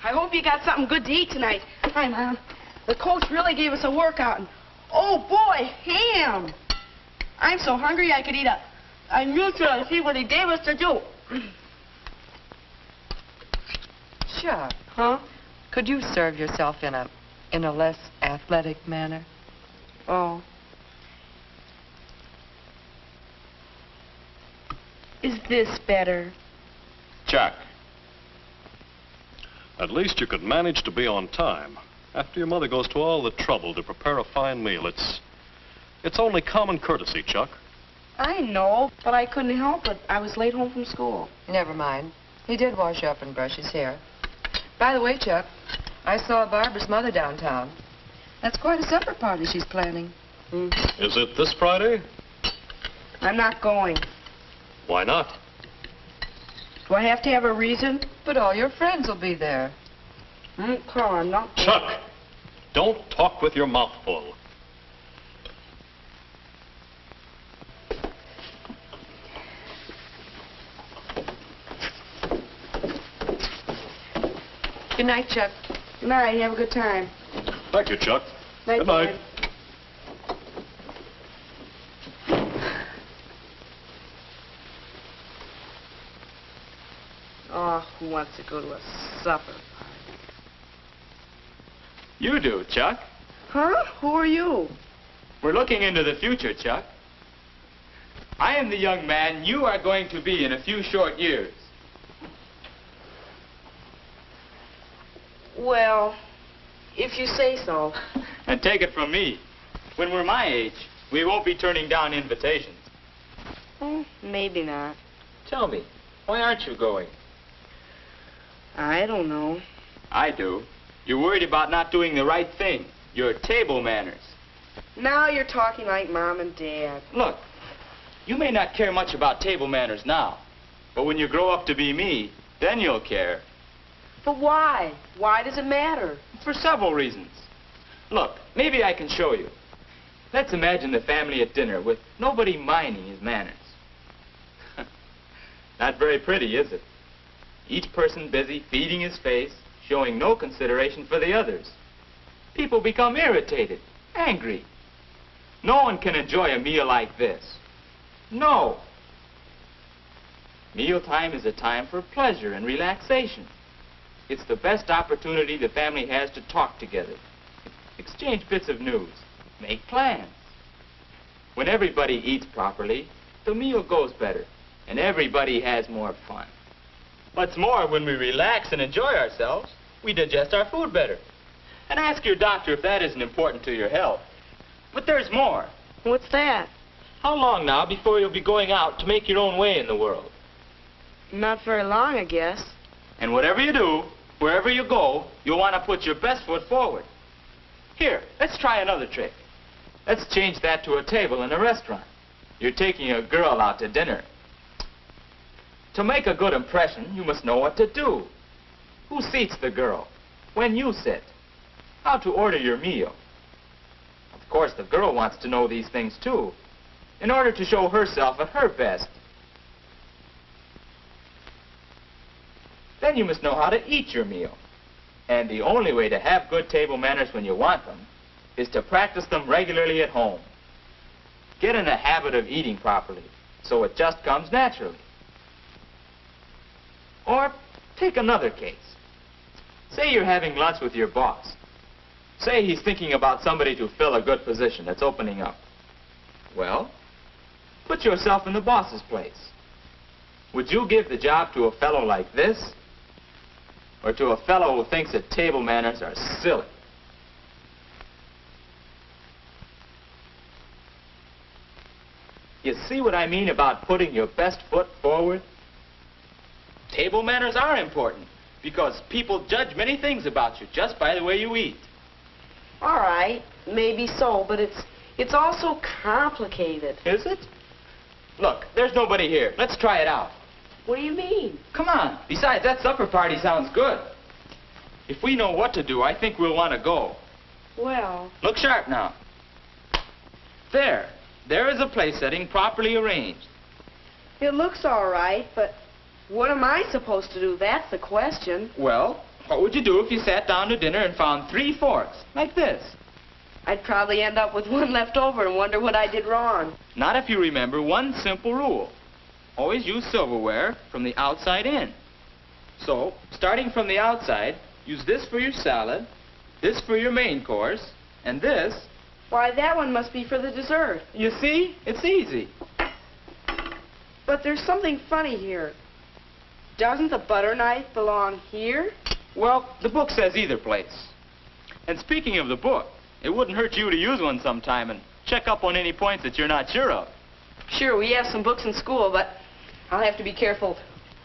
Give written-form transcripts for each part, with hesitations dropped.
I hope you got something good to eat tonight. Hi, Mom. The coach really gave us a workout. And, oh, boy, ham. I'm so hungry I could eat a neutral and see what he gave us to do. Chuck. Huh? Could you serve yourself in a less athletic manner? Oh. Is this better? Chuck. At least you could manage to be on time. After your mother goes to all the trouble to prepare a fine meal, it's only common courtesy, Chuck. I know, but I couldn't help it. I was late home from school. Never mind. He did wash up and brush his hair. By the way, Chuck, I saw Barbara's mother downtown. That's quite a supper party she's planning. Is it this Friday? I'm not going. Why not? Do I have to have a reason? But all your friends will be there. Come on, not... Chuck, don't talk with your mouth full. Good night, Chuck. Good night. Have a good time. Thank you, Chuck. Night, Good night. Oh, who wants to go to a supper party? You do, Chuck. Huh? Who are you? We're looking into the future, Chuck. I am the young man you are going to be in a few short years. Well, if you say so. And take it from me, when we're my age, we won't be turning down invitations. Maybe not. Tell me, why aren't you going? I don't know. I do. You're worried about not doing the right thing. Your table manners. Now you're talking like Mom and Dad. Look, you may not care much about table manners now, but when you grow up to be me, then you'll care. But why? Why does it matter? For several reasons. Look, maybe I can show you. Let's imagine the family at dinner with nobody minding his manners. Not very pretty, is it? Each person busy feeding his face, showing no consideration for the others. People become irritated, angry. No one can enjoy a meal like this. No. Mealtime is a time for pleasure and relaxation. It's the best opportunity the family has to talk together, exchange bits of news, make plans. When everybody eats properly, the meal goes better, and everybody has more fun. What's more, when we relax and enjoy ourselves, we digest our food better. And ask your doctor if that isn't important to your health. But there's more. What's that? How long now before you'll be going out to make your own way in the world? Not very long, I guess. And whatever you do, wherever you go, you'll want to put your best foot forward. Here, let's try another trick. Let's change that to a table in a restaurant. You're taking a girl out to dinner. To make a good impression, you must know what to do. Who seats the girl? When you sit? How to order your meal? Of course, the girl wants to know these things too, in order to show herself at her best. Then you must know how to eat your meal. And the only way to have good table manners when you want them is to practice them regularly at home. Get in a habit of eating properly, so it just comes naturally. Or take another case. Say you're having lunch with your boss. Say he's thinking about somebody to fill a good position that's opening up. Well, put yourself in the boss's place. Would you give the job to a fellow like this? Or to a fellow who thinks that table manners are silly? You see what I mean about putting your best foot forward? Table manners are important because people judge many things about you just by the way you eat. All right, maybe so, but it's also complicated. Is it? Look, there's nobody here. Let's try it out. What do you mean? Come on. Besides, that supper party sounds good. If we know what to do, I think we'll want to go. Well... Look sharp now. There. There is a place setting properly arranged. It looks all right, but what am I supposed to do? That's the question. Well, What would you do if you sat down to dinner and found 3 forks, like this? I'd probably end up with one left over and wonder what I did wrong. Not if you remember one simple rule. Always use silverware from the outside in. So, starting from the outside, use this for your salad, this for your main course, and this... Why, that one must be for the dessert. You see? It's easy. But there's something funny here. Doesn't the butter knife belong here? Well, the book says either place. And speaking of the book, it wouldn't hurt you to use one sometime and check up on any points that you're not sure of. Sure, we have some books in school, but I'll have to be careful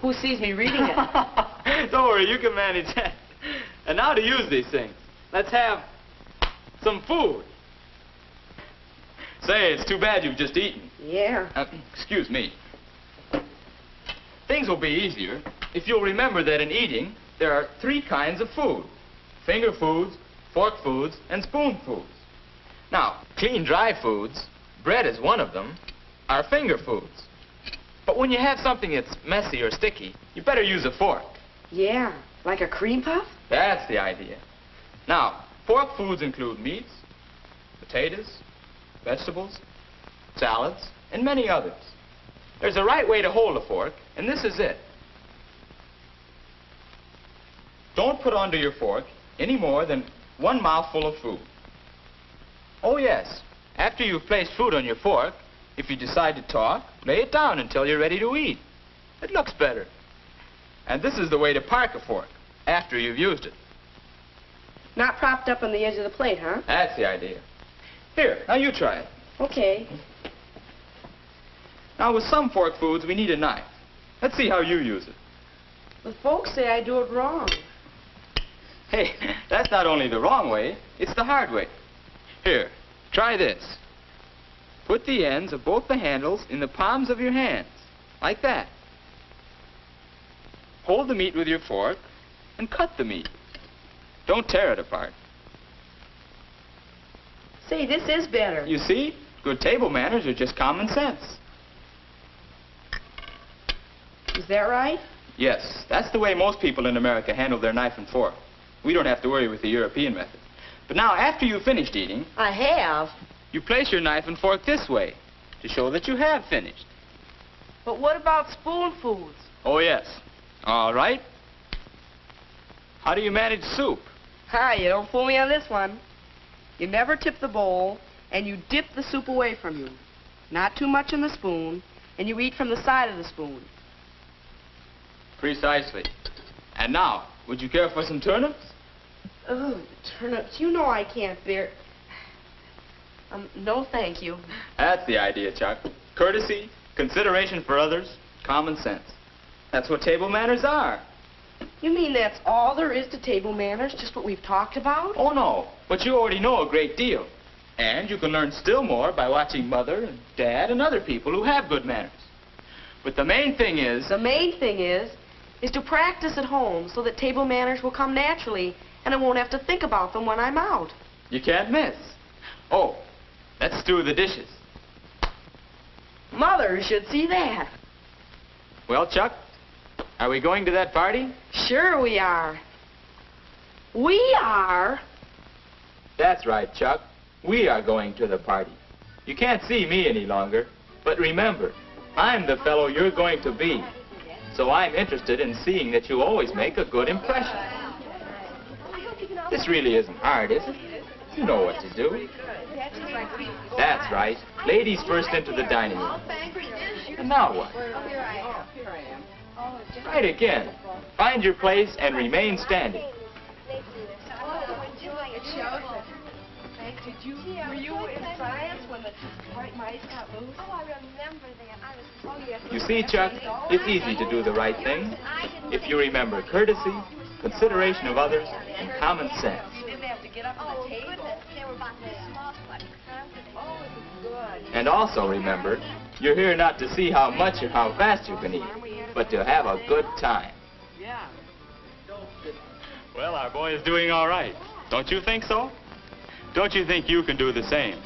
who sees me reading it. Don't worry, you can manage that. And now to use these things. Let's have some food. Say, it's too bad you've just eaten. Yeah. Excuse me. Things will be easier if you'll remember that in eating, there are 3 kinds of food. Finger foods, fork foods, and spoon foods. Now, clean, dry foods, bread is one of them, are finger foods. But when you have something that's messy or sticky, you better use a fork. Yeah, like a cream puff? That's the idea. Now, fork foods include meats, potatoes, vegetables, salads, and many others. There's a right way to hold a fork, and this is it. Don't put onto your fork any more than 1 mouthful of food. Oh yes, after you've placed food on your fork, if you decide to talk, lay it down until you're ready to eat. It looks better. And this is the way to park a fork, after you've used it. Not propped up on the edge of the plate, huh? That's the idea. Here, now you try it. Okay. Now with some fork foods, we need a knife. Let's see how you use it. The folks say I do it wrong. Hey, that's not only the wrong way, it's the hard way. Here, try this. Put the ends of both the handles in the palms of your hands, like that. Hold the meat with your fork and cut the meat. Don't tear it apart. Say, this is better. You see? Good table manners are just common sense. Is that right? Yes, that's the way most people in America handle their knife and fork. We don't have to worry with the European method. But now, after you've finished eating, I have. you place your knife and fork this way to show that you have finished. But what about spoon foods? Oh, yes. All right. How do you manage soup? Hi, you don't fool me on this one. You never tip the bowl, and you dip the soup away from you. Not too much in the spoon, and you eat from the side of the spoon. Precisely. And now, would you care for some turnips? Oh, turnips. You know I can't bear... no thank you. That's the idea, Chuck. Courtesy, consideration for others, common sense. That's what table manners are. You mean that's all there is to table manners, just what we've talked about? Oh, no. But you already know a great deal. And you can learn still more by watching Mother and Dad and other people who have good manners. But the main thing is... The main thing is to practice at home so that table manners will come naturally and I won't have to think about them when I'm out. You can't miss. Oh, let's do the dishes. Mother should see that. Well, Chuck, are we going to that party? Sure we are. We are. That's right, Chuck. We are going to the party. You can't see me any longer, but remember, I'm the fellow you're going to be. So I'm interested in seeing that you always make a good impression. This really isn't hard, is it? You know what to do. That's right. Ladies first into the dining room. And now what? Right again. Find your place and remain standing. Were you in science when the white mice got loose? Oh, I remember that. You see, Chuck, it's easy to do the right thing if you remember courtesy, consideration of others, and common sense. You didn't have to get up on the table. Goodness, they were about this small, like Oh, it was good. And also remember, you're here not to see how much or how fast you can eat, but to have a good time. Yeah. Well, our boy is doing all right. Don't you think so? Don't you think you can do the same?